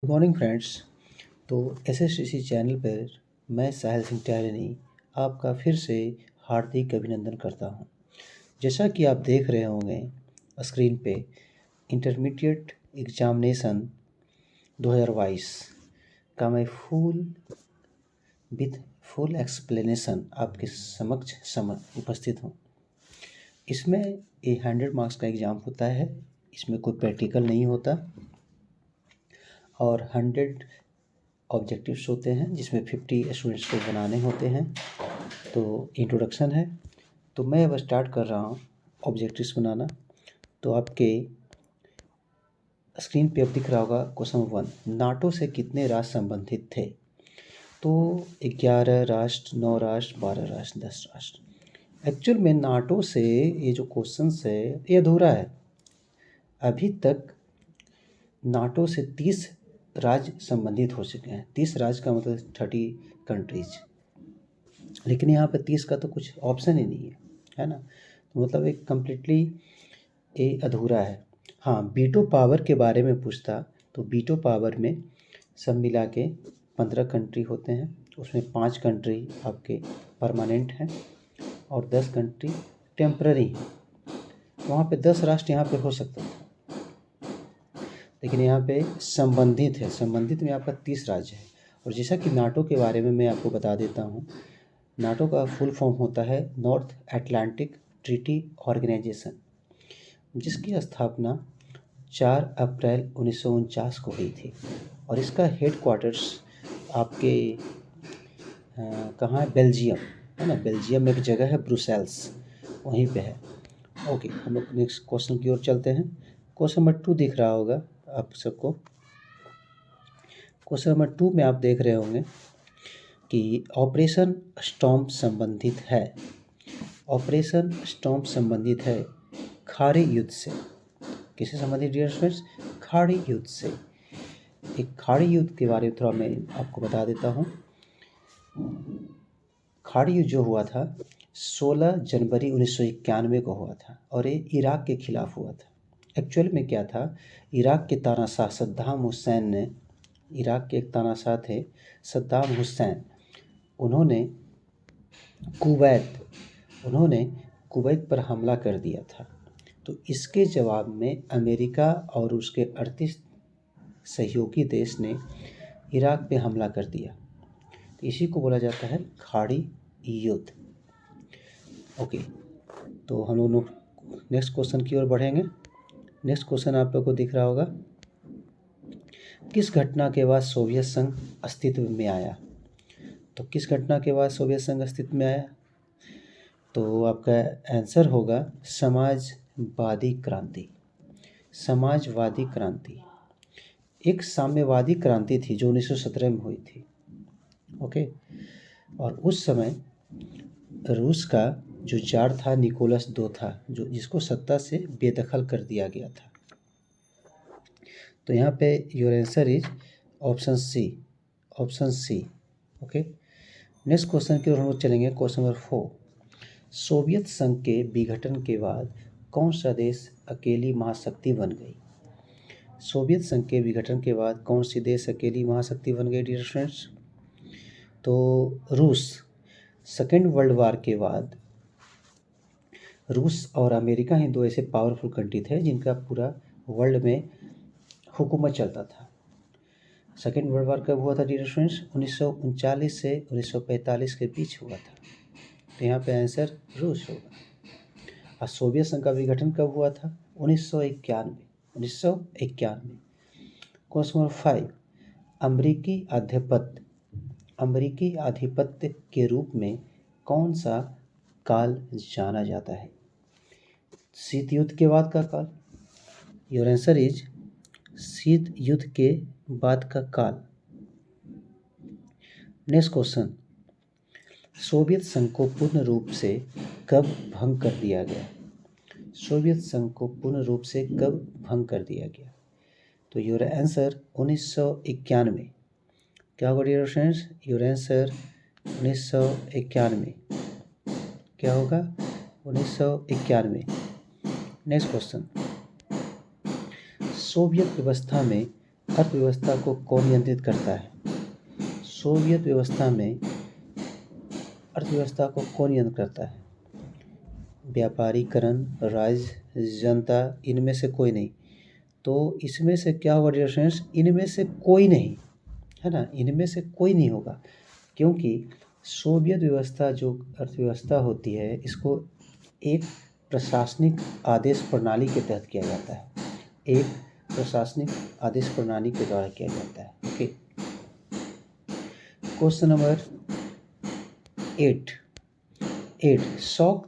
Good morning friends. तो एसएसटीसी channel पर मैं साहिल सिंह टहलनी आपका फिर से हार्दिक अभिनंदन करता हूं। जैसा कि आप देख रहे होंगे स्क्रीन पे, इंटरमीडिएट एग्जामिनेशन 2022 का मैं फुल एक्सप्लेनेशन आपके समक्ष उपस्थित हूं। इसमें ये 100 मार्क्स का एग्ज़ाम होता है। इसमें कोई प्रैक्टिकल नहीं होता और 100 ऑब्जेक्टिव्स होते हैं जिसमें 50 स्टूडेंट्स को बनाने होते हैं। तो इंट्रोडक्शन है, तो मैं अब स्टार्ट कर रहा हूँ ऑब्जेक्टिव्स बनाना। तो आपके स्क्रीन पे अब दिख रहा होगा क्वेश्चन 1, नाटो से कितने राष्ट्र संबंधित थे? तो 11 राष्ट्र, 9 राष्ट्र, 12 राष्ट्र, 10 राष्ट्र। एक्चुअल में नाटो से ये जो क्वेश्चन है ये अधूरा है। अभी तक नाटो से 30 राज्य संबंधित हो चुके हैं। 30 राज्य का मतलब 30 कंट्रीज, लेकिन यहाँ पे 30 का तो कुछ ऑप्शन ही नहीं है ना। तो मतलब एक कम्प्लीटली ये अधूरा है। हाँ, वीटो पावर के बारे में पूछता तो वीटो पावर में सब मिला के 15 कंट्री होते हैं। उसमें 5 कंट्री आपके परमानेंट हैं और 10 कंट्री टेम्पररी हैं। वहाँ पे 10 राष्ट्र यहाँ पे हो सकता था, लेकिन यहाँ पे संबंधित है। संबंधित में आपका 30 राज्य है। और जैसा कि नाटो के बारे में मैं आपको बता देता हूँ, नाटो का फुल फॉर्म होता है नॉर्थ अटलांटिक ट्रीटी ऑर्गेनाइजेशन, जिसकी स्थापना 4 अप्रैल 1949 को हुई थी। और इसका हेड क्वार्टर्स आपके कहाँ है? बेल्जियम है ना। बेल्जियम में एक जगह है ब्रुसेल्स, वहीं पे है। ओके, हम लोग नेक्स्ट क्वेश्चन की ओर चलते हैं। क्वेश्चन नंबर 2 दिख रहा होगा आप सबको। क्वेश्चन नंबर 2 में आप देख रहे होंगे कि ऑपरेशन स्टॉर्म संबंधित है। ऑपरेशन स्टॉर्म संबंधित है खाड़ी युद्ध से। किससे संबंधित डियर फ्रेंड्स? खाड़ी युद्ध से। एक खाड़ी युद्ध के बारे में थोड़ा मैं आपको बता देता हूँ। खाड़ी युद्ध जो हुआ था 16 जनवरी 1991 को हुआ था और ये इराक के खिलाफ हुआ था। एक्चुअल में क्या था, इराक के तानाशाह सद्दाम हुसैन ने, इराक के एक तानाशाह थे सद्दाम हुसैन, उन्होंने कुवैत पर हमला कर दिया था। तो इसके जवाब में अमेरिका और उसके 38 सहयोगी देश ने इराक पे हमला कर दिया। तो इसी को बोला जाता है खाड़ी युद्ध। ओके, तो हम लोग नेक्स्ट क्वेश्चन की ओर बढ़ेंगे। नेक्स्ट क्वेश्चन आप लोग को दिख रहा होगा, किस घटना के बाद सोवियत संघ अस्तित्व में आया? तो किस घटना के बाद सोवियत संघ अस्तित्व में आया? तो आपका आंसर होगा समाजवादी क्रांति। समाजवादी क्रांति एक साम्यवादी क्रांति थी जो 1917 में हुई थी। ओके, और उस समय रूस का जो जार था निकोलस II था, जो जिसको सत्ता से बेदखल कर दिया गया था। तो यहाँ पे your answer is option C, option C. Okay, next question की ओर हम लोग चलेंगे। क्वेश्चन नंबर 4, सोवियत संघ के विघटन के बाद कौन सा देश अकेली महाशक्ति बन गई? सोवियत संघ के विघटन के बाद कौन सी देश अकेली महाशक्ति बन गई डियर फ्रेंड्स? तो रूस। सेकेंड वर्ल्ड वार के बाद रूस और अमेरिका ही दो ऐसे पावरफुल कंट्री थे जिनका पूरा वर्ल्ड में हुकूमत चलता था। सेकेंड वर्ल्ड वार कब हुआ था डियर फ्रेंड्स? 1939 से 1945 के बीच हुआ था। तो यहाँ पे आंसर रूस होगा। और सोवियत संघ का विघटन कब हुआ था? 1991। 1991। क्वेश्चन नंबर 5, अमेरिकी आधिपत्य के रूप में कौन सा काल जाना जाता है? शीत युद्ध के बाद का काल। योर आंसर इज शीत युद्ध के बाद का काल। नेक्स्ट क्वेश्चन, सोवियत संघ को पूर्ण रूप से कब भंग कर दिया गया? सोवियत संघ को पूर्ण रूप से कब भंग कर दिया गया? तो योर आंसर 1991। क्या होगा डियर फ्रेंड्स? Your answer 1991। क्या होगा? 1991। नेक्स्ट क्वेश्चन, सोवियत व्यवस्था में अर्थव्यवस्था को कौन नियंत्रित करता है? सोवियत व्यवस्था में अर्थव्यवस्था को कौन नियंत्रित करता है? व्यापारीकरण, राज्य, जनता, इनमें से कोई नहीं। तो इसमें से क्या होगा डियर फ्रेंड्स? इनमें से कोई नहीं, है ना, इनमें से कोई नहीं होगा, क्योंकि सोवियत व्यवस्था जो अर्थव्यवस्था होती है इसको एक प्रशासनिक आदेश प्रणाली के तहत किया जाता है, एक प्रशासनिक आदेश प्रणाली के द्वारा किया जाता है। Okay, question number 8 shock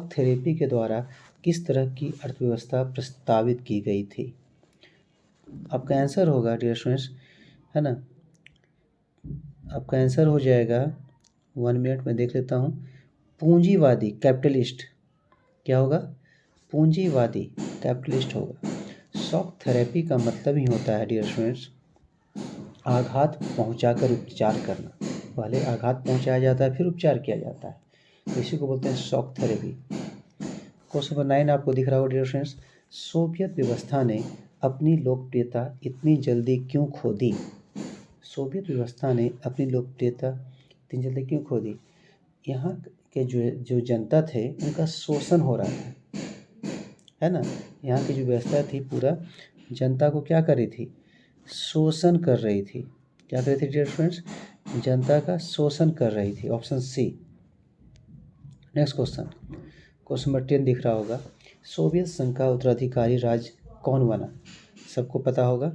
therapy के द्वारा किस तरह की अर्थव्यवस्था प्रस्तावित की गई थी? आपका आंसर होगा डियर स्टूडेंट्स, है ना, आपका आंसर हो जाएगा 1 मिनट में देख लेता हूँ, पूंजीवादी, कैपिटलिस्ट। क्या होगा? पूंजीवादी, कैपिटलिस्ट होगा। शॉक थेरेपी का मतलब ही होता है डियर स्टूडेंट्स आघात पहुंचाकर उपचार करना। पहले आघात पहुंचाया जाता है फिर उपचार किया जाता है, इसी को बोलते हैं शॉक थेरेपी। क्वेश्चन नंबर 9 आपको दिख रहा होगा डियर फ्रेंड्स, सोवियत व्यवस्था ने अपनी लोकप्रियता इतनी जल्दी क्यों खो दी? सोवियत व्यवस्था ने अपनी लोकप्रियता इतनी जल्दी क्यों खो दी? यहाँ के जो जनता थे उनका शोषण हो रहा था, है ना, यहाँ की जो व्यवस्था थी पूरा जनता को क्या कर रही थी? शोषण कर रही थी। क्या कर रही थी डियर फ्रेंड्स? जनता का शोषण कर रही थी। Option C. Next question number 10 दिख रहा होगा, सोवियत संघ का उत्तराधिकारी राज्य कौन बना? सबको पता होगा,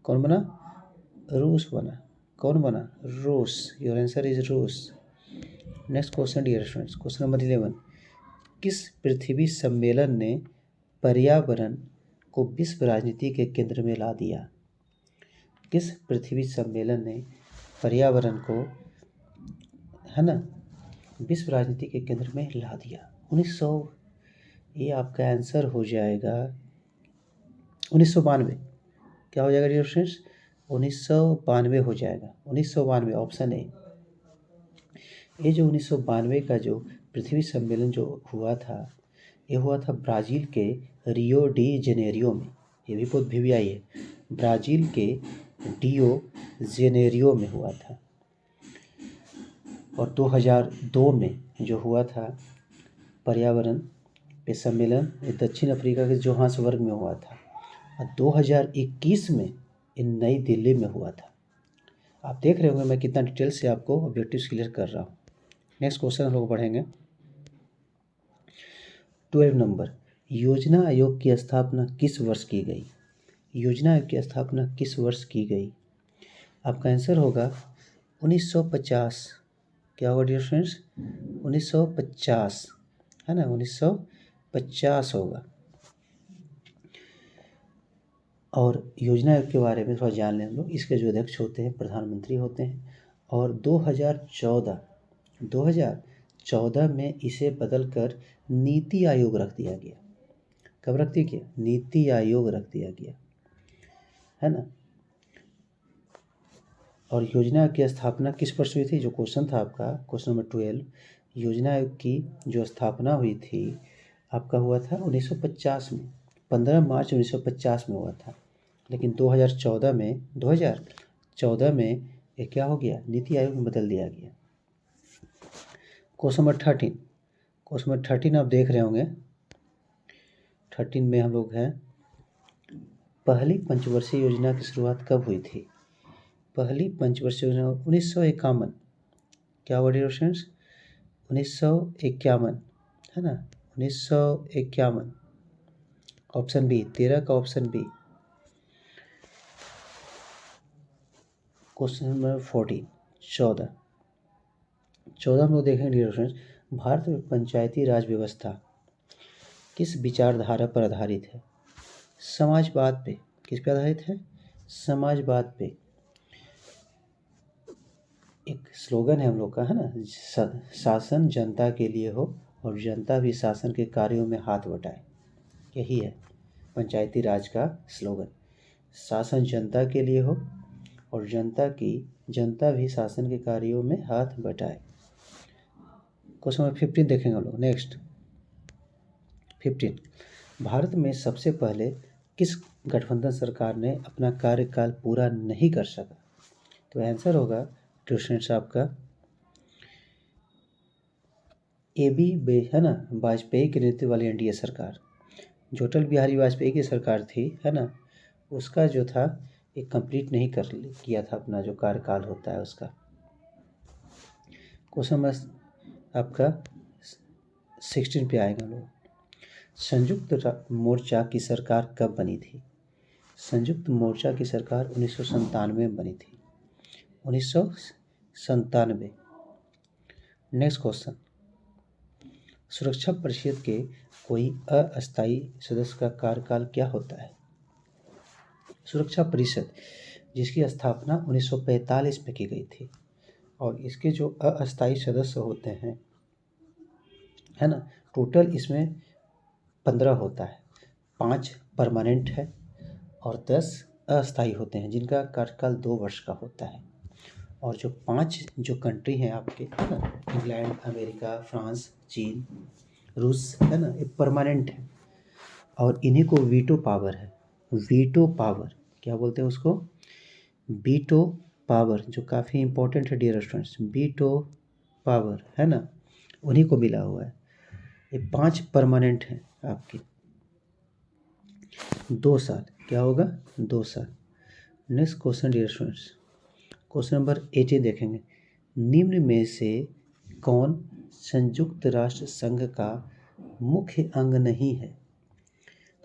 कौन बना? रूस बना। कौन बना? रूस। योर आंसर इज रूस। Next question dear friends, question number 11, किस पृथ्वी सम्मेलन ने पर्यावरण को विश्व राजनीति के केंद्र में ला दिया? किस पृथ्वी सम्मेलन ने पर्यावरण को, है ना, विश्व राजनीति के केंद्र में ला दिया? 1900, ये आपका आंसर हो जाएगा 1992। क्या हो जाएगा डियर फ्रेंड्स? 1992 हो जाएगा। 1992 ऑप्शन ए। ये जो 1992 का जो पृथ्वी सम्मेलन जो हुआ था, ये हुआ था ब्राज़ील के रियो डी जेनेरियो में। ये भी बहुत VVI है, ब्राज़ील के रियो जेनेरियो में हुआ था। और 2002 में जो हुआ था पर्यावरण पे सम्मेलन, ये दक्षिण अफ्रीका के जोहान्सबर्ग में हुआ था। और 2021 में ये नई दिल्ली में हुआ था। आप देख रहे होंगे मैं कितना डिटेल से आपको ऑब्जेक्टिव्स क्लियर कर रहा हूँ। नेक्स्ट क्वेश्चन हम लोग पढ़ेंगे 12 नंबर, योजना आयोग की स्थापना किस वर्ष की गई? योजना आयोग की स्थापना किस वर्ष की गई? आपका आंसर होगा 1950। क्या होगा डियर फ्रेंड्स? 1950, है ना, 1950 होगा। और योजना आयोग के बारे में थोड़ा जान लें हम लोग। इसके जो अध्यक्ष होते हैं प्रधानमंत्री होते हैं। और 2014 में इसे बदलकर नीति आयोग रख दिया गया। कब रख दिया गया? नीति आयोग रख दिया गया, है ना। और योजना आयोग की स्थापना किस वर्ष हुई थी? जो क्वेश्चन था आपका, क्वेश्चन नंबर 12, योजना आयोग की जो स्थापना हुई थी आपका हुआ था 1950 में, 15 मार्च 1950 में हुआ था। लेकिन 2014 में ये क्या हो गया? नीति आयोग में बदल दिया गया। क्वेश्चन नंबर 13 आप देख रहे होंगे। 13 में हम लोग हैं, पहली पंचवर्षीय योजना की शुरुआत कब हुई थी? पहली पंचवर्षीय योजना 1951। क्या हुआ डियर फ्रेंड्स? 1951, है ना, 1951। ऑप्शन बी, 13 का ऑप्शन बी। क्वेश्चन नंबर 14, 14 हम लोग देखेंगे डियर फ्रेंड्स, भारत में पंचायती राज व्यवस्था किस विचारधारा पर आधारित है? समाजवाद पे। किस पे आधारित है? समाजवाद पे। एक स्लोगन है हम लोग का, है ना, शासन जनता के लिए हो और जनता भी शासन के कार्यों में हाथ बटाए। यही है पंचायती राज का स्लोगन, शासन जनता के लिए हो और जनता भी शासन के कार्यों में हाथ बटाए। क्वेश्चन नंबर 15 देखेंगे हम लोग। नेक्स्ट 15, भारत में सबसे पहले किस गठबंधन सरकार ने अपना कार्यकाल पूरा नहीं कर सका। तो आंसर होगा स्टूडेंट्स आपका ए बी बे है ना, वाजपेयी के नेतृत्व वाली एनडीए सरकार, जो अटल बिहारी वाजपेयी की सरकार थी है ना, उसका जो था एक कंप्लीट नहीं कर किया था अपना जो कार्यकाल होता है उसका। क्वेश्चन आपका 16 पे आएगा लोग। संयुक्त मोर्चा की सरकार कब बनी थी? संयुक्त मोर्चा की सरकार 1997 में बनी थी, 1997। नेक्स्ट क्वेश्चन, सुरक्षा परिषद के कोई अस्थायी सदस्य का कार्यकाल क्या होता है? सुरक्षा परिषद जिसकी स्थापना 1945 में की गई थी, और इसके जो अस्थायी सदस्य होते हैं है ना, टोटल इसमें 15 होता है, 5 परमानेंट है और 10 अस्थायी होते हैं जिनका कार्यकाल 2 वर्ष का होता है। और जो 5 जो कंट्री हैं आपके है ना, इंग्लैंड, अमेरिका, फ्रांस, चीन, रूस है ना, ये परमानेंट है और इन्हीं को वीटो पावर है। वीटो पावर क्या बोलते हैं उसको? वीटो पावर, जो काफ़ी इंपॉर्टेंट है डियर स्टूडेंट्स। वीटो पावर है ना, उन्हीं को मिला हुआ है। ये 5 परमानेंट हैं आपके। 2 साल क्या होगा? 2 साल। Next question dear students, question number 18 देखेंगे। निम्न में से कौन संयुक्त राष्ट्र संघ का मुख्य अंग नहीं है?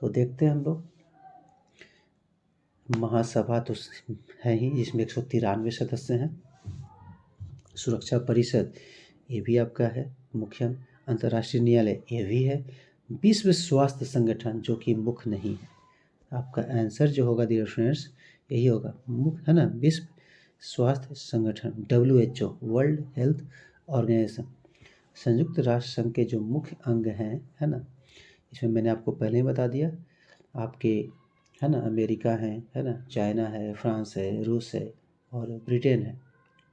तो देखते हैं हम लोग। महासभा तो है ही जिसमें 193 सदस्य हैं। सुरक्षा परिषद ये भी आपका है मुख्य अंग। अंतर्राष्ट्रीय न्यायालय ये भी है। विश्व स्वास्थ्य संगठन जो कि मुख्य नहीं है। आपका आंसर जो होगा डियर स्टूडेंट्स यही होगा, मुख्य है ना, विश्व स्वास्थ्य संगठन, WHO, वर्ल्ड हेल्थ ऑर्गेनाइजेशन। संयुक्त राष्ट्र संघ के जो मुख्य अंग हैं है ना, इसमें मैंने आपको पहले ही बता दिया, आपके है ना, अमेरिका है ना, चाइना है, फ्रांस है, रूस है और ब्रिटेन है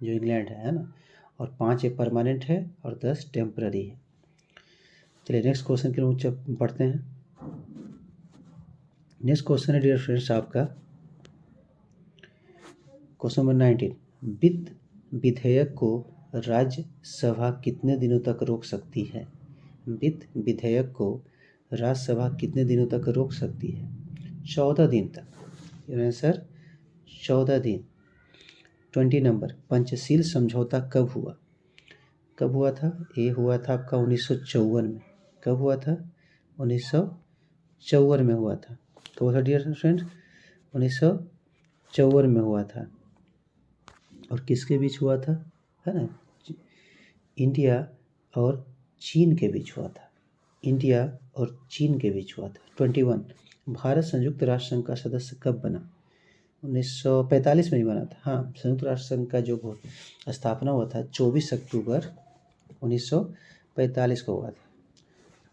जो इंग्लैंड है ना, और 5 ये परमानेंट है और 10 टेम्पररी है। चलिए नेक्स्ट क्वेश्चन की ओर बढ़ते हैं। नेक्स्ट क्वेश्चन है डियर फ्रेंड्स आपका क्वेश्चन नंबर 19। वित्त विधेयक को राज्यसभा कितने दिनों तक रोक सकती है? वित्त विधेयक को राज्यसभा कितने दिनों तक रोक सकती है? 14 दिन तक। आंसर 14 दिन। 20 नंबर, पंचशील समझौता कब हुआ? कब हुआ था? ये हुआ था आपका 1954 में। कब हुआ था? 1954 में हुआ था। तो था डियर फ्रेंड्स 1954 में हुआ था। और किसके बीच हुआ था है ना? इंडिया और चीन के बीच हुआ था। इंडिया और चीन के बीच हुआ था। 21, भारत संयुक्त राष्ट्र संघ का सदस्य कब बना? 1945 में ही बना था। हाँ, संयुक्त राष्ट्र संघ का जो स्थापना हुआ था 24 अक्टूबर 1945 को हुआ था।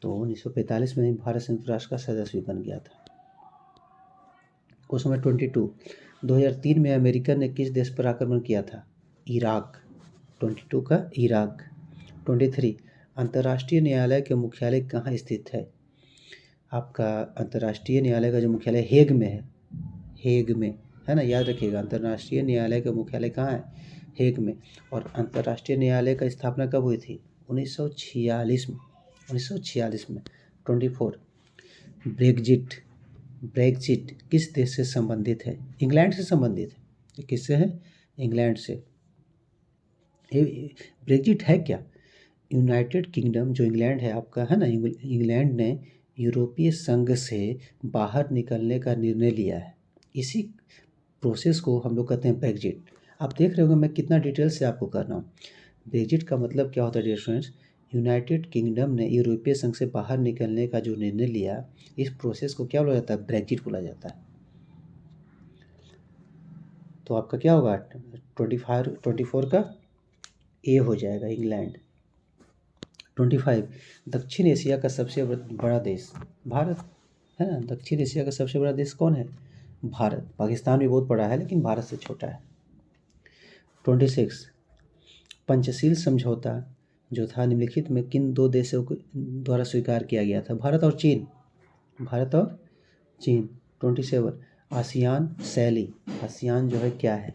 तो 1945 में ही भारत संयुक्त राष्ट्र का सदस्य भी बन गया था। क्वेश्चन नंबर 22, 2003 में अमेरिका ने किस देश पर आक्रमण किया था? इराक। 22 का इराक। 23, अंतर्राष्ट्रीय न्यायालय के मुख्यालय कहाँ स्थित है? आपका अंतर्राष्ट्रीय न्यायालय का जो मुख्यालय हेग में है। हेग में है ना, याद रखिएगा अंतर्राष्ट्रीय न्यायालय का मुख्यालय कहाँ है? हेग में। और अंतर्राष्ट्रीय न्यायालय का स्थापना कब हुई थी? 1946 में। 1946 में। 24, ब्रेग्जिट। ब्रेग्जिट किस देश से संबंधित है? इंग्लैंड से संबंधित है। ये किससे है? इंग्लैंड से। ब्रेग्जिट है क्या? यूनाइटेड किंगडम जो इंग्लैंड है आपका है ना, इंग्लैंड ने यूरोपीय संघ से बाहर निकलने का निर्णय लिया है। इसी प्रोसेस को हम लोग कहते हैं ब्रेग्जिट। आप देख रहे होंगे मैं कितना डिटेल से आपको कर रहा हूँ। ब्रेग्जिट का मतलब क्या होता है डियर स्टूडेंट्स? यूनाइटेड किंगडम ने यूरोपीय संघ से बाहर निकलने का जो निर्णय लिया, इस प्रोसेस को क्या बोला जाता है? ब्रेग्जिट बोला जाता है। तो आपका क्या होगा? 24 का ए हो जाएगा, इंग्लैंड। 25, दक्षिण एशिया का सबसे बड़ा देश भारत है ना। दक्षिण एशिया का सबसे बड़ा देश कौन है? भारत। पाकिस्तान भी बहुत बड़ा है लेकिन भारत से छोटा है। 26, पंचशील समझौता जो था निम्नलिखित में किन 2 देशों को द्वारा स्वीकार किया गया था? भारत और चीन। भारत और चीन। 27, आसियान शैली, आसियान जो है क्या है,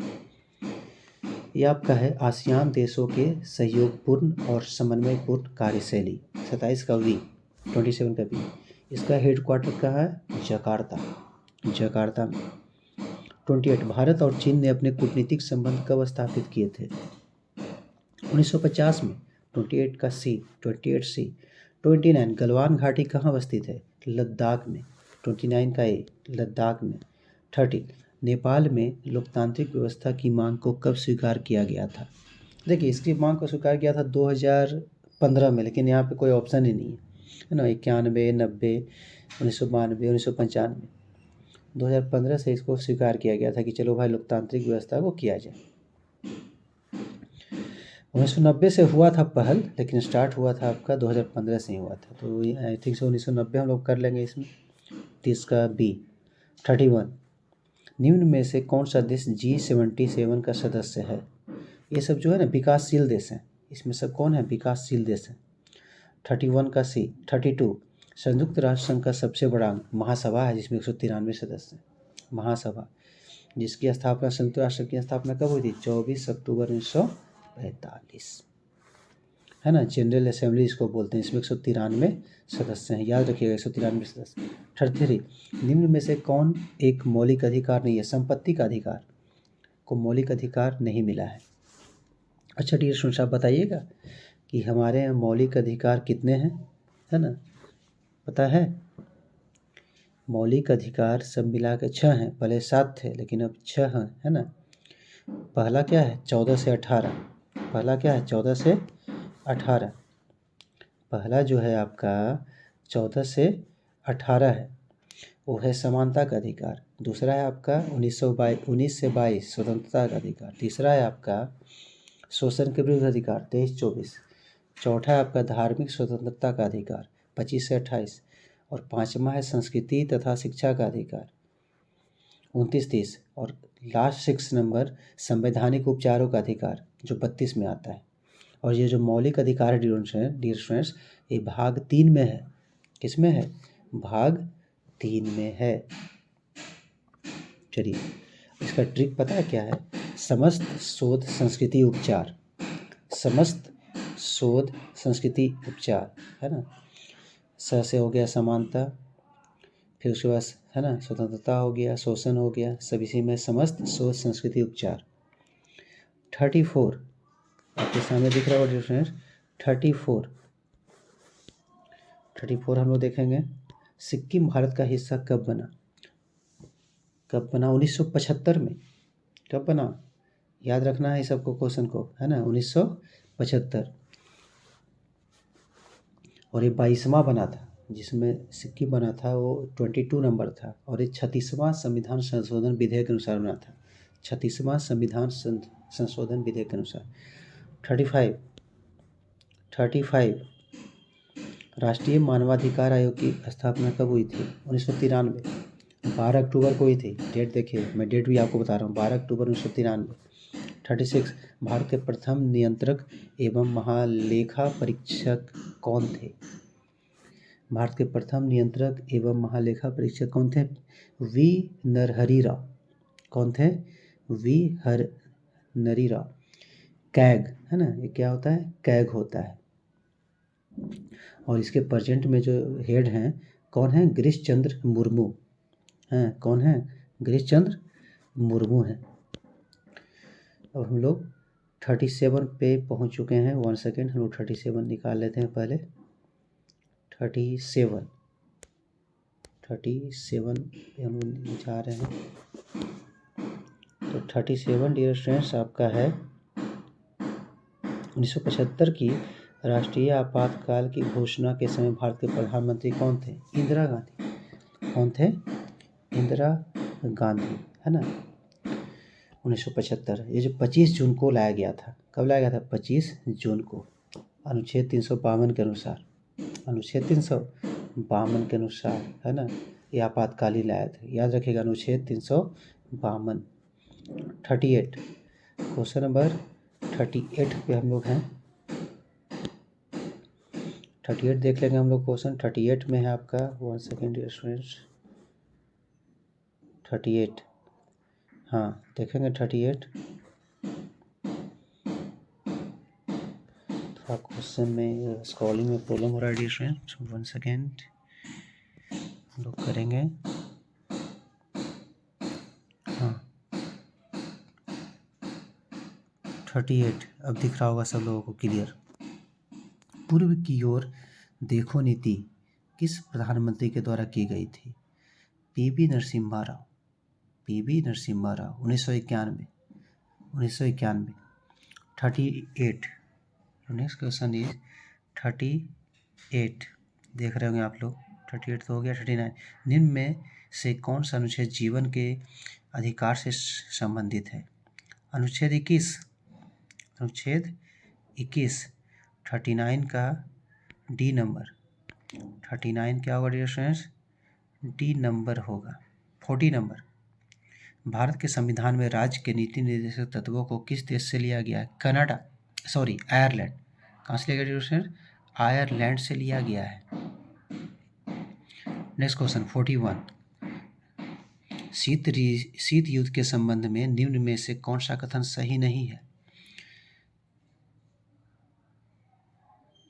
ये आपका है आसियान देशों के सहयोगपूर्ण और समन्वयपूर्ण कार्यशैली। 27 का वी, 27 का बी। इसका हेडक्वार्टर कहाँ है, जकार्ता, जकार्ता में। 28 भारत और चीन ने अपने कूटनीतिक संबंध कब स्थापित किए थे, 1950 में। 28 का सी, 28 सी। 29 गलवान घाटी कहाँ अवस्थित है, लद्दाख में। 29 का ए, लद्दाख में। 30 नेपाल में लोकतांत्रिक व्यवस्था की मांग को कब स्वीकार किया गया था। देखिए इसकी मांग को स्वीकार किया था 2015 में, लेकिन यहाँ पे कोई ऑप्शन ही नहीं है ना। 91, 90, 1992, 1995, 2015 से इसको स्वीकार किया गया था कि चलो भाई लोकतांत्रिक व्यवस्था को किया जाए। 1990 से हुआ था पहल, लेकिन स्टार्ट हुआ था आपका 2015 से ही हुआ था, तो आई थिंक से 1990 हम लोग कर लेंगे इसमें। 30 का बी। 31 निम्न में से कौन सा देश G77 का सदस्य है। ये सब जो है ना विकासशील देश हैं, इसमें सब कौन है, विकासशील देश हैं। 31 का सी। 32 संयुक्त राष्ट्र संघ का सबसे बड़ा महासभा है जिसमें 193 सदस्य हैं। महासभा जिसकी स्थापना संयुक्त राष्ट्र की स्थापना कब हुई थी, 24 अक्टूबर 1945, है ना। जनरल असेंबली इसको बोलते हैं। इसमें 193 सदस्य हैं, याद रखिएगा 193 सदस्य। 33 निम्न में से कौन एक मौलिक अधिकार नहीं है, संपत्ति का अधिकार को मौलिक अधिकार नहीं मिला है। अच्छा डियर स्टूडेंट्स, आप बताइएगा कि हमारे यहाँ मौलिक अधिकार कितने हैं, है ना, पता है। मौलिक अधिकार सब मिला के 6 हैं, पहले 7 थे लेकिन अब 6 हैं, है ना। पहला क्या है, 14 से 18। पहला क्या है, 14 से 18। पहला जो है आपका 14 से 18 है, वो है समानता का अधिकार। दूसरा है आपका 19 से 22 स्वतंत्रता का अधिकार। तीसरा है आपका शोषण के विरुद्ध अधिकार 23-24। चौथा है आपका धार्मिक स्वतंत्रता का अधिकार 25 से 28। और पाँचवा है संस्कृति तथा शिक्षा का अधिकार 29-30। और लास्ट 6 नंबर संवैधानिक उपचारों का अधिकार जो 32 में आता है। और ये जो मौलिक अधिकार है डियर स्टूडेंट्स, ये भाग 3 में है। किस में है, भाग 3 में है। चलिए इसका ट्रिक पता है क्या है, समस्त शोध संस्कृति उपचार, समस्त शोध संस्कृति उपचार, है ना। स से हो गया समानता, फिर उसके बाद है ना स्वतंत्रता हो गया, शोषण हो गया, सब इसी में समस्त शोध संस्कृति उपचार। 34 आपके सामने दिख रहा होगा डिफरेंस। 34 हम लोग देखेंगे, सिक्किम भारत का हिस्सा कब बना। कब बना, 1975 में। कब बना, याद रखना है सबको क्वेश्चन को, है ना, 1975। और ये 22वां बना था, जिसमें सिक्किम बना था वो 22 नंबर था। और ये 36वां संविधान संशोधन विधेयक के अनुसार बना था, 36वां संविधान संशोधन विधेयक के अनुसार। 35 राष्ट्रीय मानवाधिकार आयोग की स्थापना कब हुई थी, 1993। 12 अक्टूबर को हुई थी। डेट देखिए, मैं डेट भी आपको बता रहा हूँ, 12 अक्टूबर 1993। 36 भारत के प्रथम नियंत्रक एवं महालेखा परीक्षक कौन थे। भारत के प्रथम नियंत्रक एवं महालेखा परीक्षक कौन थे, वी नरहरि राव। कौन थे, वी हर नरी राव। कैग, है ना, ये क्या होता है, कैग होता है। और इसके प्रेजेंट में जो हेड हैं कौन है, गिरीश चंद्र मुर्मू हैं। कौन है, गिरीश चंद्र मुर्मू हैं। अब हम लोग 37 पे पहुंच चुके हैं। 1 सेकेंड, हम लोग 37 निकाल लेते हैं पहले। 37 पे हम लोग जा रहे हैं। तो 37 डियर स्टूडेंट्स आपका है 1975 की राष्ट्रीय आपातकाल की घोषणा के समय भारत के प्रधानमंत्री कौन थे, इंदिरा गांधी। कौन थे, इंदिरा गांधी, है ना। 1975 ये जो 25 जून को लाया गया था, कब लाया गया था, 25 जून को, अनुच्छेद 352 के अनुसार। अनुच्छेद 352 के अनुसार, है ना, ये आपातकालीन लाया था, याद रखिएगा, अनुच्छेद 352। 38 क्वेश्चन नंबर 38 पे हम लोग हैं। 38 देख लेंगे हम लोग क्वेश्चन। 38 में है आपका, 1 सेकेंड डियर स्टूडेंट्स, 38, हाँ देखेंगे 38। थोड़ा क्वेश्चन में स्क्रॉलिंग में प्रॉब्लम हो रहा है डियर फ्रेंड्स, 1 सेकेंड हम लोग करेंगे। हाँ 38 अब दिख रहा होगा सब लोगों को क्लियर। पूर्व की ओर देखो नीति किस प्रधानमंत्री के द्वारा की गई थी? PV Narasimha Rao, PV Narasimha Rao 1991, 1991। 38, next question is 38 देख रहे होंगे आप लोग। 38 तो हो गया। 39, निम्न में से कौन सा अनुच्छेद जीवन के अधिकार से संबंधित है? अनुच्छेद 21, अनुच्छेद 21। 39 का डी नंबर, 39 क्या होगा डियर फ्रेंड्स? डी नंबर होगा। 40 नंबर, भारत के संविधान में राज्य के नीति निर्देशक तत्वों को किस देश से लिया गया है? Canada, sorry Ireland. कहाँ से लिया गया डियर फ्रेंड्स? आयरलैंड से लिया गया है। नेक्स्ट क्वेश्चन 41, शीत युद्ध के संबंध में निम्न में से कौन सा कथन सही नहीं है?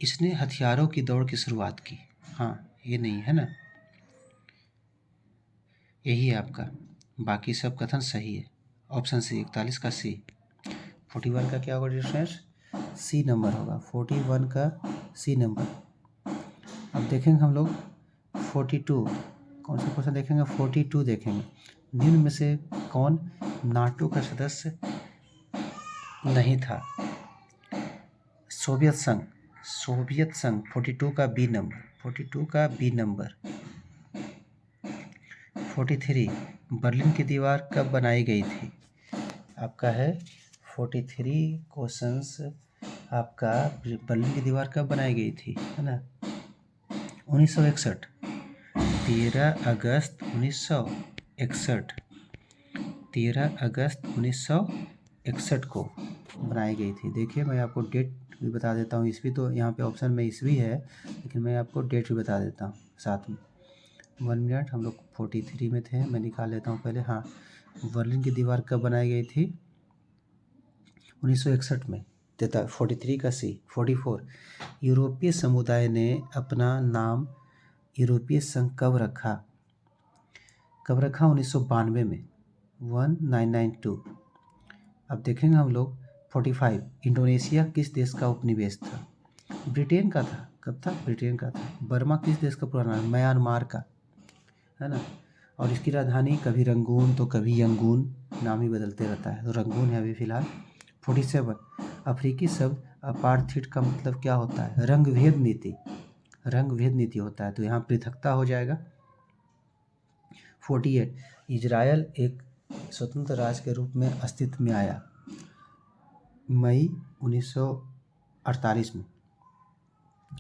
इसने हथियारों की दौड़ की शुरुआत की। हाँ ये नहीं है ना, यही है आपका, बाकी सब कथन सही है। ऑप्शन सी 41 का सी। 41 का क्या होगा डियर फ्रेंड्स? सी नंबर होगा। 41 का सी नंबर। अब देखेंगे हम लोग 42, कौन सा क्वेश्चन देखेंगे? 42 देखेंगे। निम्न में से कौन नाटो का सदस्य नहीं था? सोवियत संघ, सोवियत संघ। 42 का बी नंबर, 42 का बी नंबर। 43, बर्लिन की दीवार कब बनाई गई थी? आपका है 43 क्वेश्चंस आपका, बर्लिन की दीवार कब बनाई गई थी, है ना? 1961, 13 अगस्त 1961, 13 अगस्त 1961 को बनाई गई थी। देखिए मैं आपको डेट भी बता देता हूँ, ईस्वी तो यहाँ पे ऑप्शन में ईस्वी है, लेकिन मैं आपको डेट भी बता देता हूँ साथ में। 1 मिनट, हम लोग 43 में थे, मैं निकाल लेता हूँ पहले। हाँ, बर्लिन की दीवार कब बनाई गई थी? 1961 में। देता 43 का सी। 44, यूरोपीय समुदाय ने अपना नाम यूरोपीय संघ कब रखा? कब रखा? 1992 में, 1992। अब देखेंगे हम लोग 45, इंडोनेशिया किस देश का उपनिवेश था? ब्रिटेन का था। कब था? ब्रिटेन का था। बर्मा किस देश का पुराना नाम? म्यांमार का, है ना? और इसकी राजधानी कभी रंगून तो कभी यंगून, नाम ही बदलते रहता है, तो रंगून है अभी फिलहाल। 47, अफ्रीकी शब्द अपार्थीड का मतलब क्या होता है? रंग भेद नीति, रंग भेद नीति होता है, तो यहाँ पृथकता हो जाएगा। 48, इजरायल एक स्वतंत्र राज्य के रूप में अस्तित्व में आया मई 1948 में,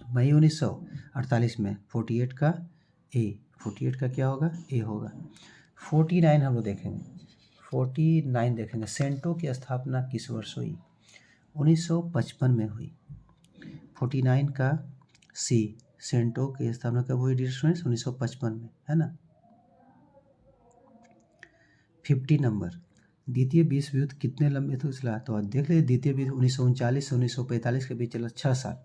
मई 1948 में। 48 का ए, 48 का क्या होगा? ए होगा। 49 हम लोग देखेंगे, 49 देखेंगे। सेंटो की स्थापना किस वर्ष हुई? 1955 में हुई। 49 का सी, सेंटो की स्थापना कब हुई डियर फ्रेंड्स? 1955 में, है ना? 50 नंबर, द्वितीय विश्व युद्ध कितने लंबे थे चला? तो देख लीजिए, द्वितीय विश्व 1939 से 1945 के बीच चला 6 साल,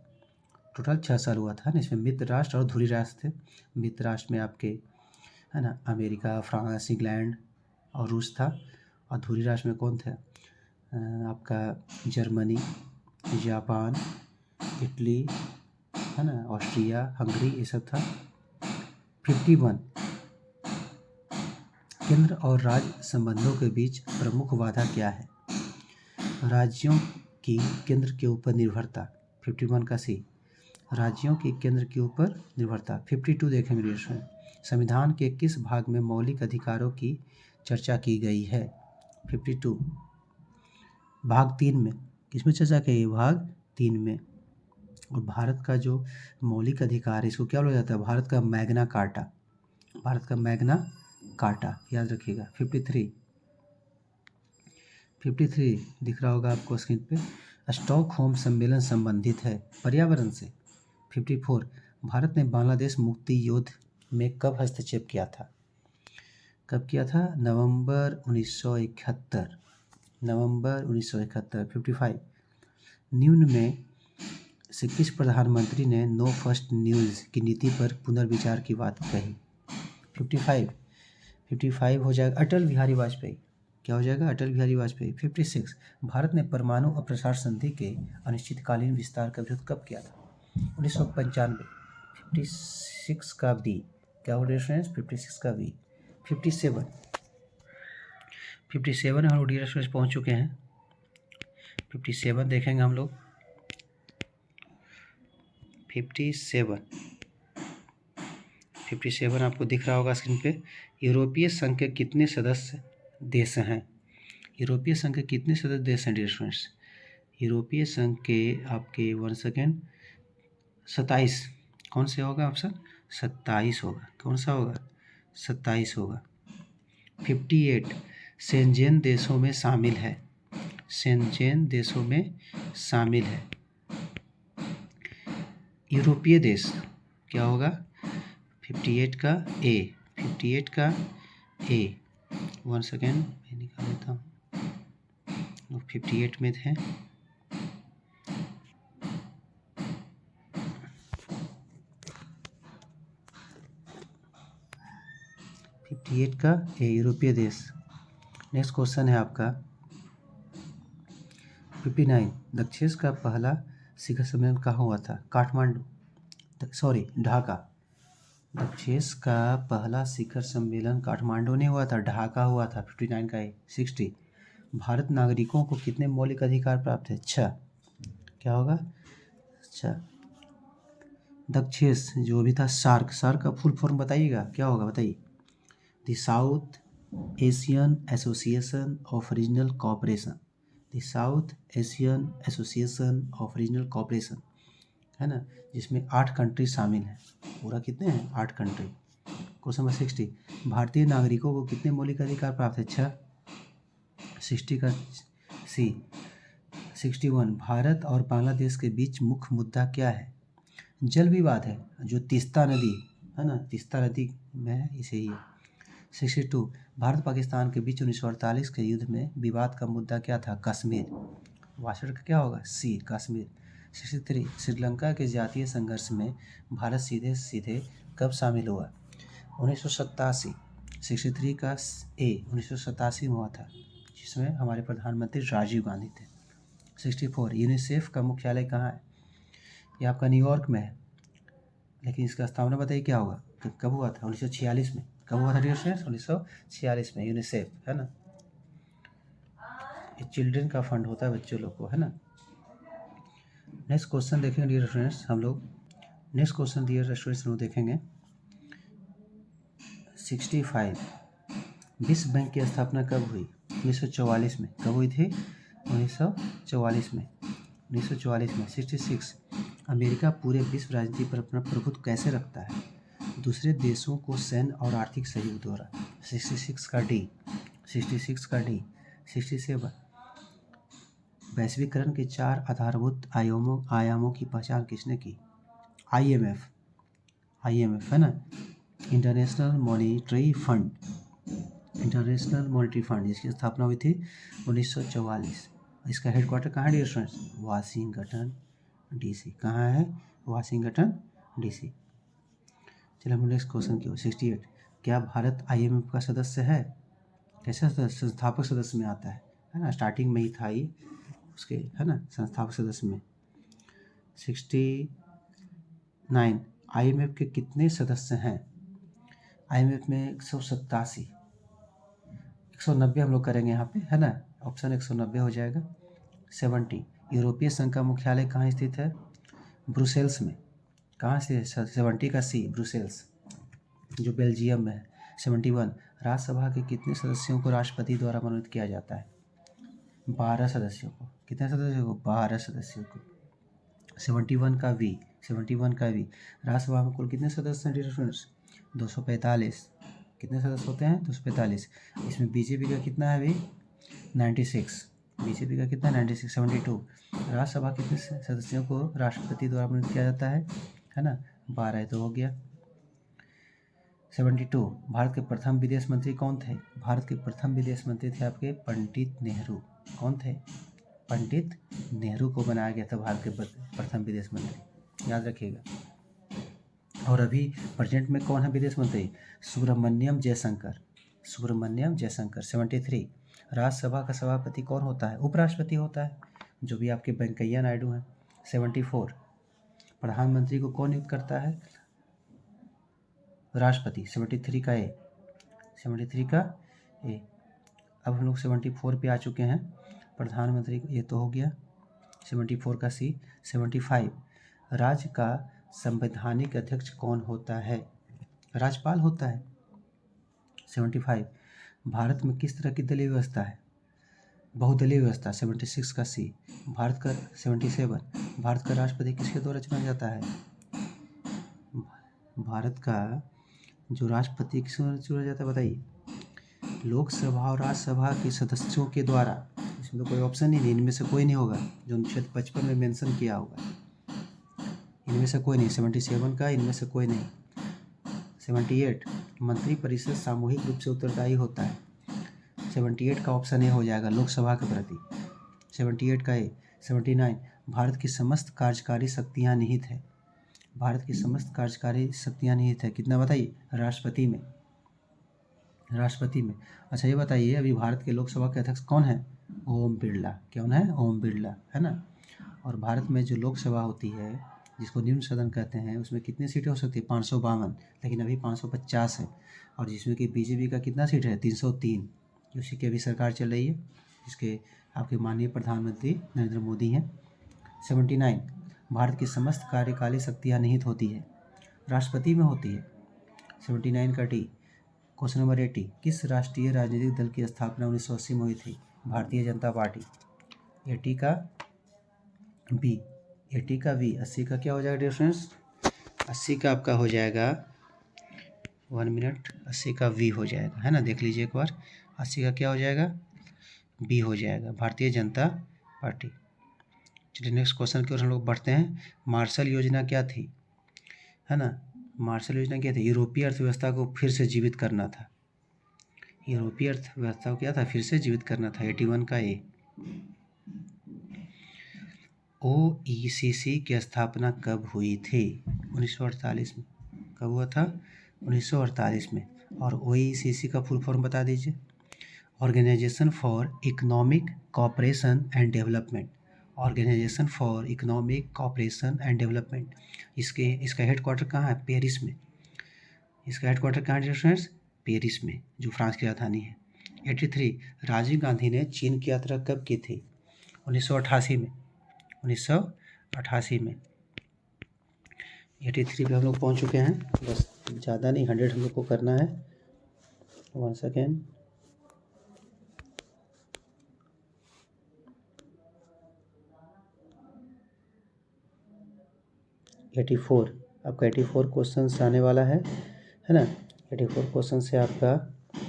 टोटल 6 साल हुआ था ना। इसमें मित्र राष्ट्र और धुरी राष्ट्र थे। मित्र राष्ट्र में आपके, है ना, अमेरिका, फ्रांस, इंग्लैंड और रूस था। और धुरी राष्ट्र में कौन थे? आपका जर्मनी, जापान, इटली, है ना, ऑस्ट्रिया, हंगरी, ये सब था। 51, केंद्र और राज्य संबंधों के बीच प्रमुख बाधा क्या है? राज्यों की केंद्र के ऊपर निर्भरता। 51 का सी, राज्यों की केंद्र के ऊपर निर्भरता। 52 देखेंगे डियर, संविधान के किस भाग में मौलिक अधिकारों की चर्चा की गई है? 52 भाग 3 में। किसमें चर्चा की गई? भाग 3 में। और भारत का जो मौलिक अधिकार है, इसको क्या बोला जाता है? भारत का मैग्ना कार्टा, भारत का मैग्ना कार्टा, याद रखिएगा। 53 दिख रहा होगा आपको स्क्रीन पे। स्टॉकहोम सम्मेलन संबंधित है पर्यावरण से। 54, भारत ने बांग्लादेश मुक्ति युद्ध में कब हस्तक्षेप किया था? कब किया था? नवंबर 1971, नवंबर 1971। 55, निम्न में से किस प्रधानमंत्री ने नो फर्स्ट न्यूज़ की नीति पर पुनर्विचार की बात कही? 55, 55 हो जाएगा अटल बिहारी वाजपेयी। क्या हो जाएगा? अटल बिहारी वाजपेयी। 56, भारत ने परमाणु अप्रसार संधि के अनिश्चितकालीन विस्तार का विरोध कब किया था? 1995। 56 का बी। क्या हो रेफरेंस? 56 का बी। 57, 57 हम लोग डी रेफरेंस पहुँच चुके हैं। 57 देखेंगे हम लोग। 57, 57 आपको दिख रहा होगा स्क्रीन पे। यूरोपीय संघ के कितने सदस्य देश हैं? यूरोपीय संघ के कितने सदस्य देश हैं डियर फ्रेंड्स? यूरोपीय संघ के आपके 1 सेकेंड 27। कौन से होगा ऑप्शन? 27 होगा। कौन सा होगा? 27 होगा। 58 शेंजेन देशों में शामिल है। शेंजेन देशों में शामिल है। यूरोपीय देश क्या होगा? 58 का ए। 58 का ए। 1 सेकेंड मैं निकाल लेता हूँ। 58 में थे। का ए यूरोपीय देश। नेक्स्ट क्वेश्चन है आपका 59, दक्षिण का पहला शिखर सम्मेलन कहाँ हुआ था? काठमांडू, सॉरी ढाका। दक्षिण का पहला शिखर सम्मेलन काठमांडू नहीं हुआ था, ढाका हुआ था। 59 का ए। 60, भारत नागरिकों को कितने मौलिक अधिकार प्राप्त है? 6। क्या होगा? अच्छा, दक्षिण जो भी था सार्क, सार्क का फुल फॉर्म बताइएगा क्या होगा? बताइए। The south Asian association of regional cooperation. The south Asian association of regional cooperation है ना, जिसमें 8 कंट्री शामिल हैं। पूरा कितने हैं? 8 कंट्री। क्वेश्चन नंबर 60, भारतीय नागरिकों को कितने मौलिक अधिकार प्राप्त है? 6। 60 का सी। 61, भारत और बांग्लादेश के बीच मुख्य मुद्दा क्या है? जल विवाद है, जो तीस्ता नदी है ना, तीस्ता नदी में है, इसे ही है। 62, भारत पाकिस्तान के बीच 1948 के युद्ध में विवाद का मुद्दा क्या था? कश्मीर। वाशर का क्या होगा? सी, कश्मीर। 63, श्रीलंका के जातीय संघर्ष में भारत सीधे सीधे कब शामिल हुआ? 1987। 63 का ए 1987 में हुआ था, जिसमें हमारे प्रधानमंत्री राजीव गांधी थे। 64, यूनिसेफ का मुख्यालय कहाँ है? ये आपका न्यूयॉर्क में है, लेकिन इसका स्थापना बताइए क्या होगा? कब हुआ था? 1946 में। कब हुआ था डियर फ्रेंड्स? 1946 में। यूनिसेफ है ना, ये चिल्ड्रन का फंड होता है, बच्चों लोग को, है ना। नेक्स्ट क्वेश्चन देखेंगे डियर फ्रेंड्स हम लोग। नेक्स्ट क्वेश्चन डियर स्टूडेंट्स हम लोग देखेंगे 65, विश्व बैंक की स्थापना कब हुई? 1944 में। कब हुई थी? 1944 में। 1944 में। 66, अमेरिका पूरे विश्व राजनीति पर अपना प्रभुत्व कैसे रखता है? दूसरे देशों को सैन्य और आर्थिक सहयोग द्वारा। 66 का डी। 66 का डी। 67, वैश्वीकरण के 4 आधारभूत आयामों की पहचान किसने की? IMF। IMF है ना, international monetary fund. International monetary fund, जिसकी स्थापना हुई थी 1944। इसका हेडक्वार्टर कहाँ है डियर फ्रेंड्स? Washington DC। कहाँ है? Washington DC। चलिए हम नेक्स्ट क्वेश्चन की ओर। 68, क्या भारत IMF का सदस्य है? कैसे संस्थापक सदस्य में आता है ना, स्टार्टिंग में ही था ये उसके, है ना, संस्थापक सदस्य में। 69, IMF के कितने सदस्य हैं? IMF में 187। 190 हम लोग करेंगे यहाँ पे, है ना, ऑप्शन 190 हो जाएगा। 70, यूरोपीय संघ का मुख्यालय कहाँ स्थित है? ब्रुसेल्स में। कहाँ से? 70 का सी, ब्रुसेल्स, जो बेल्जियम में है। 71, राज्यसभा के कितने सदस्यों को राष्ट्रपति द्वारा मनोनीत किया जाता है? 12 सदस्यों को। कितने सदस्यों को? 12 सदस्यों को। 71 का वी। 71 का वी, राज्यसभा में कुल कितने सदस्य हैं डियर फ्रेंड्स? 245। कितने सदस्य होते हैं? 245। इसमें बीजेपी का कितना है अभी? 96। बीजेपी का कितना? 96। 72, राज्यसभा कितने सदस्यों को राष्ट्रपति द्वारा मनोनीत किया जाता है ना? 12। तो हो गया। 72 भारत के प्रथम विदेश मंत्री कौन थे? भारत के प्रथम विदेश मंत्री थे आपके पंडित नेहरू। कौन थे? पंडित नेहरू को बनाया गया था भारत के प्रथम विदेश मंत्री, याद रखिएगा। और अभी प्रेजेंट में कौन है विदेश मंत्री? सुब्रमण्यम जयशंकर। सुब्रमण्यम जयशंकर। 73 राज्यसभा का सभापति कौन होता है? उपराष्ट्रपति होता है, जो भी आपके वेंकैया नायडू हैं। 74 प्रधानमंत्री को कौन नियुक्त करता है? राष्ट्रपति। 73 का ए। 73 का ए। अब हम लोग 74 पे आ चुके हैं। प्रधानमंत्री को ये तो हो गया। 74 का सी। 75 राज्य का संवैधानिक अध्यक्ष कौन होता है? राज्यपाल होता है। 75 भारत में किस तरह की दलीय व्यवस्था है? बहुदलीय व्यवस्था। 76 का सी। भारत का 77 भारत का राष्ट्रपति किसके द्वारा चुना जाता है? भारत का जो राष्ट्रपति किसके द्वारा चुना जाता है बताइए? लोकसभा और राज्यसभा के सदस्यों के द्वारा। इसमें तो कोई ऑप्शन ही नहीं, इनमें से कोई नहीं होगा जो अनुच्छेद 55 में मेंशन किया होगा। इनमें से कोई नहीं। 77 का इनमें से कोई नहीं। 78 मंत्रिपरिषद सामूहिक रूप से उत्तरदायी होता है। 78 का ऑप्शन ए हो जाएगा, लोकसभा के प्रति। 78 का ए। 79 भारत की समस्त कार्यकारी शक्तियाँ निहित है। भारत की समस्त कार्यकारी शक्तियाँ निहित है, कितना बताइए? राष्ट्रपति में। राष्ट्रपति में। अच्छा ये बताइए, अभी भारत के लोकसभा के अध्यक्ष कौन है? ओम बिरला। कौन है? ओम बिरला, है ना। और भारत में जो लोकसभा होती है, जिसको निम्न सदन कहते हैं, उसमें कितनी सीटें हो सकती है? 552, लेकिन अभी 550 है। और जिसमें कि बीजेपी का कितना सीट है? 303, उसी की अभी सरकार चल रही है, जिसके आपके माननीय प्रधानमंत्री नरेंद्र मोदी हैं। 79 भारत की समस्त कार्यकारी शक्तियाँ निहित होती है, राष्ट्रपति में होती है। 79 का टी। क्वेश्चन नंबर 80 किस राष्ट्रीय राजनीतिक दल की स्थापना 1980 में हुई थी? भारतीय जनता पार्टी। 80 का बी। 80 का बी। 80 का क्या हो जाएगा डियर फ्रेंड्स? 80 का आपका हो जाएगा 1 मिनट। 80 का वी हो जाएगा, है ना। देख लीजिए एक बार। 80 का क्या हो जाएगा? बी हो जाएगा, भारतीय जनता पार्टी। चलिए नेक्स्ट क्वेश्चन की ओर हम लोग बढ़ते हैं। मार्शल योजना क्या थी? है ना। मार्शल योजना क्या थी? यूरोपीय अर्थव्यवस्था को फिर से जीवित करना था। यूरोपीय अर्थव्यवस्था को क्या था? फिर से जीवित करना था। 81 का ए। ओईसीसी की स्थापना कब हुई थी? 1948 में। कब हुआ था? 1948 में। और ओईसीसी का फुल फॉर्म बता दीजिए। Organisation for economic cooperation and development. Organisation for economic cooperation and development. इसका हेडक्वार्टर कहाँ है? पेरिस में। इसका हेडक्वार्टर कहाँ है फ्रेंड्स? पेरिस में, जो फ्रांस की राजधानी है। 83 राजीव गांधी ने चीन की यात्रा कब की थी? 1988 में। 1988 में। 83 पे हम लोग पहुँच चुके हैं। बस ज़्यादा नहीं, 100 हम लोग को करना है। 1 सेकेंड। आपका 84 क्वेश्चन आने वाला है ना। 84 क्वेश्चन से आपका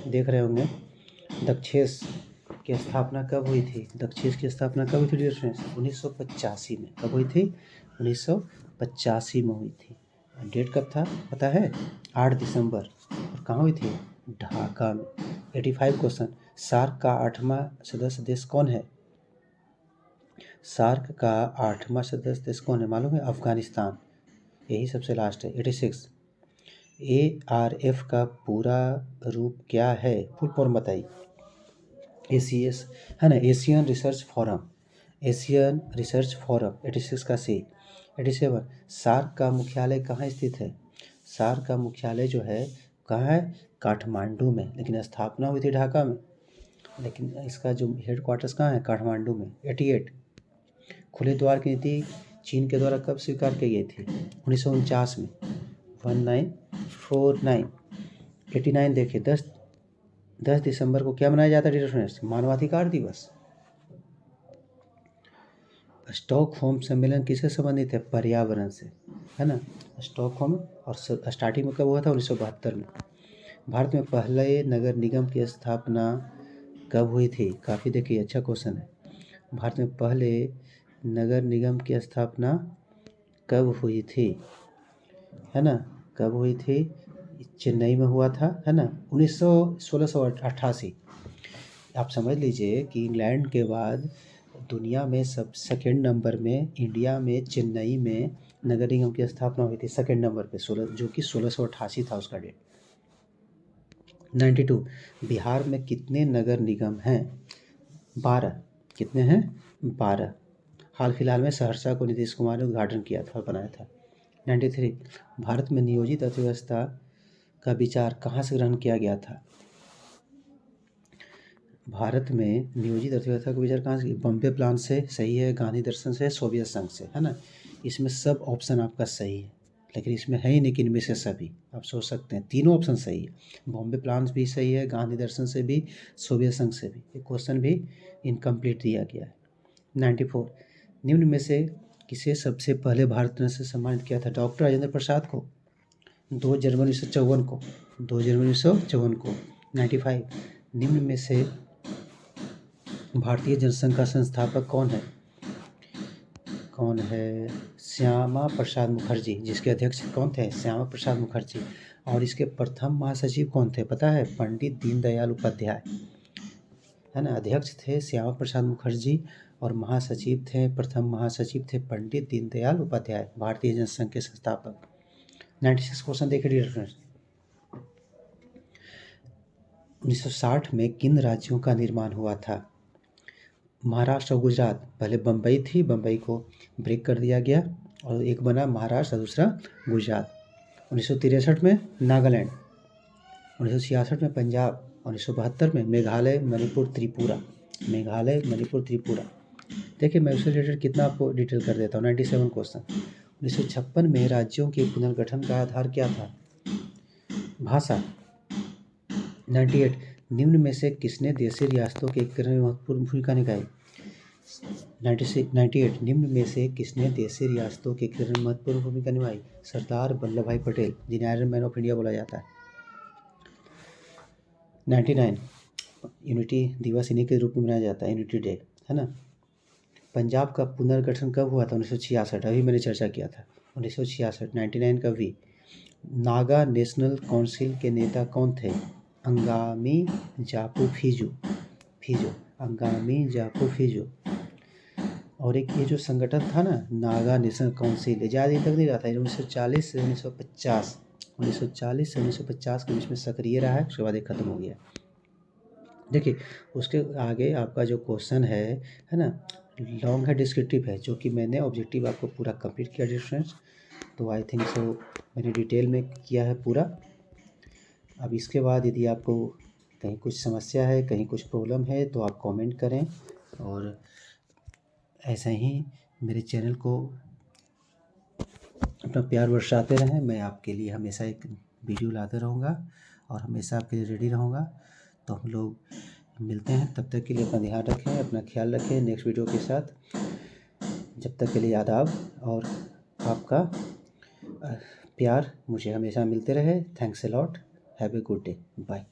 देख रहे होंगे दक्षेस की स्थापना कब हुई थी? दक्षेस की स्थापना कब हुई थी डियर फ्रेंड्स? 1985 में। कब हुई थी? 1985 में हुई थी। डेट कब था पता है? 8 दिसंबर। और कहाँ हुई थी? ढाका में। 85 क्वेश्चन सार्क का 8वां सदस्य देश कौन है? सार्क का 8वां सदस्य देश कौन है? मालूम है? अफगानिस्तान। यही सबसे लास्ट है। 86 ARF का पूरा रूप क्या है? फुल फॉर्म बताइए। ACS है ना, Asian research forum. Asian research forum. 86 का सी। 87 सार्क का मुख्यालय कहाँ स्थित है? सार्क का मुख्यालय जो है कहाँ है? काठमांडू में, लेकिन स्थापना हुई थी ढाका में, लेकिन इसका जो हेड क्वार्टर्स कहाँ है? काठमांडू में। 88 खुले द्वार की नीति चीन के द्वारा कब स्वीकार की गई थी? 1949 में। 1949। 89 देखिए 10 दिसंबर को क्या मनाया जाता है डियर फ्रेंड्स? मानवाधिकार दिवस। स्टॉकहोम सम्मेलन किससे संबंधित है? पर्यावरण से, है ना। स्टॉकहोम और स्टार्टिंग में कब हुआ था? 1972 में। भारत में पहले नगर निगम की स्थापना कब हुई थी? काफ़ी देखिए अच्छा क्वेश्चन है। भारत में पहले नगर निगम की स्थापना कब हुई थी? है ना, कब हुई थी? चेन्नई में हुआ था, है ना, 1688। आप समझ लीजिए कि इंग्लैंड के बाद दुनिया में सब सेकंड नंबर में, इंडिया में चेन्नई में नगर निगम की स्थापना हुई थी सेकंड नंबर पे, 16, जो कि 1688 था उसका डेट। 92, बिहार में कितने नगर निगम हैं? 12। कितने हैं? 12। हाल फिलहाल में सहरसा को नीतीश कुमार ने उद्घाटन किया था और बनाया था। 93, भारत में नियोजित अर्थव्यवस्था का विचार कहाँ से ग्रहण किया गया था? भारत में नियोजित अर्थव्यवस्था का विचार कहाँ से? बॉम्बे प्लान से सही है, गांधी दर्शन से, सोवियत संघ से, है ना। इसमें सब ऑप्शन आपका सही है, लेकिन इसमें है ही नहीं कि इनमें से सभी। आप सोच सकते हैं तीनों ऑप्शन सही है, बॉम्बे प्लान भी सही है, गांधी दर्शन से भी, सोवियत संघ से भी। ये क्वेश्चन भी इनकम्प्लीट दिया गया है। 94, निम्न में से किसे सबसे पहले भारत रत्न से सम्मानित किया था? डॉक्टर राजेंद्र प्रसाद को 2 जनवरी 1954 को, 2 जनवरी 1954 को। 95, निम्न में से भारतीय जनसंघ का संस्थापक कौन है? कौन है? श्यामा प्रसाद मुखर्जी, जिसके अध्यक्ष कौन थे? श्यामा प्रसाद मुखर्जी। और इसके प्रथम महासचिव कौन थे पता है? पंडित दीनदयाल उपाध्याय, है ना। अध्यक्ष थे श्यामा प्रसाद मुखर्जी और महासचिव थे, प्रथम महासचिव थे पंडित दीनदयाल उपाध्याय, भारतीय जनसंघ के संस्थापक। 96 क्वेश्चन देखिए डियर फ्रेंड्स। 1960 में किन राज्यों का निर्माण हुआ था? महाराष्ट्र और गुजरात। पहले बम्बई थी, बम्बई को ब्रेक कर दिया गया और एक बना महाराष्ट्र और दूसरा गुजरात। 1963 में नागालैंड, 1966 में पंजाब, 1972 में मेघालय, मणिपुर, त्रिपुरा। मेघालय, मणिपुर, त्रिपुरा। देखिए मैं उससे रिलेटेड कितना आपको डिटेल कर देता हूँ। 97 क्वेश्चन। 1956 में राज्यों के पुनर्गठन का आधार क्या था? भाषा। 98, निम्न में से किसने देशी रियासतों के एकीकरण में महत्वपूर्ण भूमिका निभाई? 98, निम्न में से किसने देशी रियासतों के एकीकरण में महत्वपूर्ण भूमिका निभाई? सरदार वल्लभ भाई पटेल, जिन्हें आयरन मैन ऑफ इंडिया बोला जाता है। 99, यूनिटी दिवस इन्हीं के रूप में मनाया जाता है, यूनिटी डे, है ना। पंजाब का पुनर्गठन कब हुआ था? 1966, अभी मैंने चर्चा किया था 1966। 99 का भी। नागा नेशनल काउंसिल के नेता कौन थे? अंगामी जापू फिजू, अंगामी जापू फिजू। और एक ये जो संगठन था ना नागा नेशनल काउंसिल, ज़्यादा दिन तक नहीं रहा था, 1940 से 1950, 1940 से 1950 के बीच में सक्रिय रहा है, उसके बाद ये खत्म हो गया। देखिए उसके आगे आपका जो क्वेश्चन है ना, लॉन्ग है, डिस्क्रिप्टिव है, जो कि मैंने ऑब्जेक्टिव आपको पूरा कंप्लीट किया डियर फ्रेंड्स। तो आई थिंक सो मैंने डिटेल में किया है पूरा। अब इसके बाद यदि आपको कहीं कुछ समस्या है, कहीं कुछ प्रॉब्लम है, तो आप कमेंट करें और ऐसे ही मेरे चैनल को अपना प्यार बरसाते रहें। मैं आपके लिए हमेशा एक वीडियो लाते रहूँगा और हमेशा आपके लिए रेडी रहूँगा। तो हम लोग मिलते हैं, तब तक के लिए अपना ध्यान रखें, अपना ख्याल रखें नेक्स्ट वीडियो के साथ। जब तक के लिए आदाब और आपका प्यार मुझे हमेशा मिलते रहे। Thanks a lot, have a good day, bye.